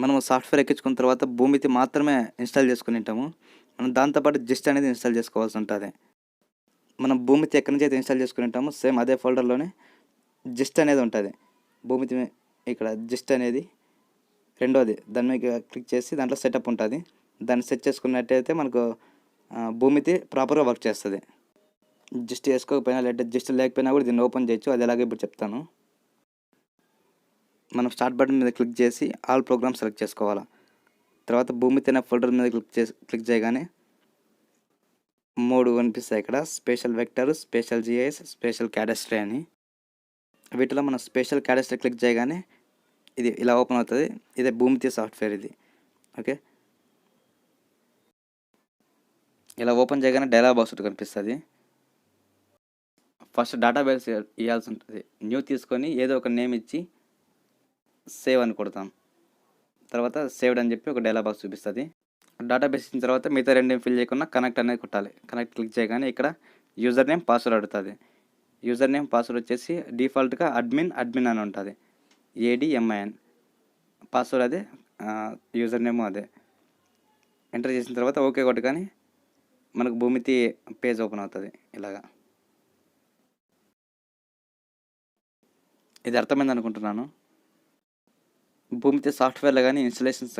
మనం సాఫ్ట్వేర్ ఎక్కించుకున్న తర్వాత భూమితి మాత్రమే ఇన్స్టాల్ చేసుకుని ఉంటాము. మనం దాంతోపాటు జిస్ట్ అనేది ఇన్స్టాల్ చేసుకోవాల్సి ఉంటుంది. మనం భూమితి ఎక్కడి నుంచి అయితే ఇన్స్టాల్ చేసుకుని ఉంటామో సేమ్ అదే ఫోల్డర్లోనే జిస్ట్ అనేది ఉంటుంది. భూమితి ఇక్కడ జిస్ట్ అనేది రెండోది దాని మీద క్లిక్ చేసి దాంట్లో సెటప్ ఉంటుంది. దాన్ని సెట్ చేసుకున్నట్టయితే మనకు భూమితి ప్రాపర్గా వర్క్ చేస్తుంది. జిస్ట్ వేసుకోకపోయినా లేదా జిస్ట్ లేకపోయినా కూడా దీన్ని ఓపెన్ చేయొచ్చు. అది ఎలాగో ఇప్పుడు చెప్తాను. మనం స్టార్ట్ బటన్ మీద క్లిక్ చేసి ఆల్ ప్రోగ్రామ్ సెలెక్ట్ చేసుకోవాలి. తర్వాత భూమితి అనే ఫోల్డర్ మీద క్లిక్ చేయగానే 3 కనిపిస్తాయి ఇక్కడ: spatial vector, spatial GIS, spatial cadastre అని. వీటిలో మనం స్పేషల్ క్యాడస్ట్రీ క్లిక్ చేయగానే ఇది ఇలా ఓపెన్ అవుతుంది. ఇదే భూమితి సాఫ్ట్వేర్ ఇది. ఓకే, ఇలా ఓపెన్ చేయగానే డైలాగ్ బాక్స్ ఒకటి కనిపిస్తుంది. ఫస్ట్ డేటాబేస్ ఇవ్వాల్సి ఉంటుంది. న్యూ తీసుకొని ఏదో ఒక నేమ్ ఇచ్చి సేవ్ అని కొడతాం. తర్వాత సేవ్డ్ అని చెప్పి ఒక డైలాగ్ బాక్స్ చూపిస్తుంది. డేటాబేస్ ఇచ్చిన తర్వాత మిగతా రెండు ఫిల్ చేయకుండా కనెక్ట్ అనేది కొట్టాలి. కనెక్ట్ క్లిక్ చేయగానే ఇక్కడ యూజర్ నేమ్, పాస్వర్డ్ అడుగుతుంది. యూజర్ నేమ్, పాస్వర్డ్ వచ్చేసి డిఫాల్ట్గా అడ్మిన్ అని ఉంటుంది, ADMIN. పాస్వర్డ్ అదే, యూజర్ నేమ్ అదే. ఎంటర్ చేసిన తర్వాత ఓకే కొట్టగానే మనకు భూమితి పేజ్ ఓపెన్ అవుతుంది ఇలాగా. ఇది అర్థమైంది అనుకుంటున్నాను. భూమితి సాఫ్ట్వేర్లో కానీ ఇన్స్టలేషన్స్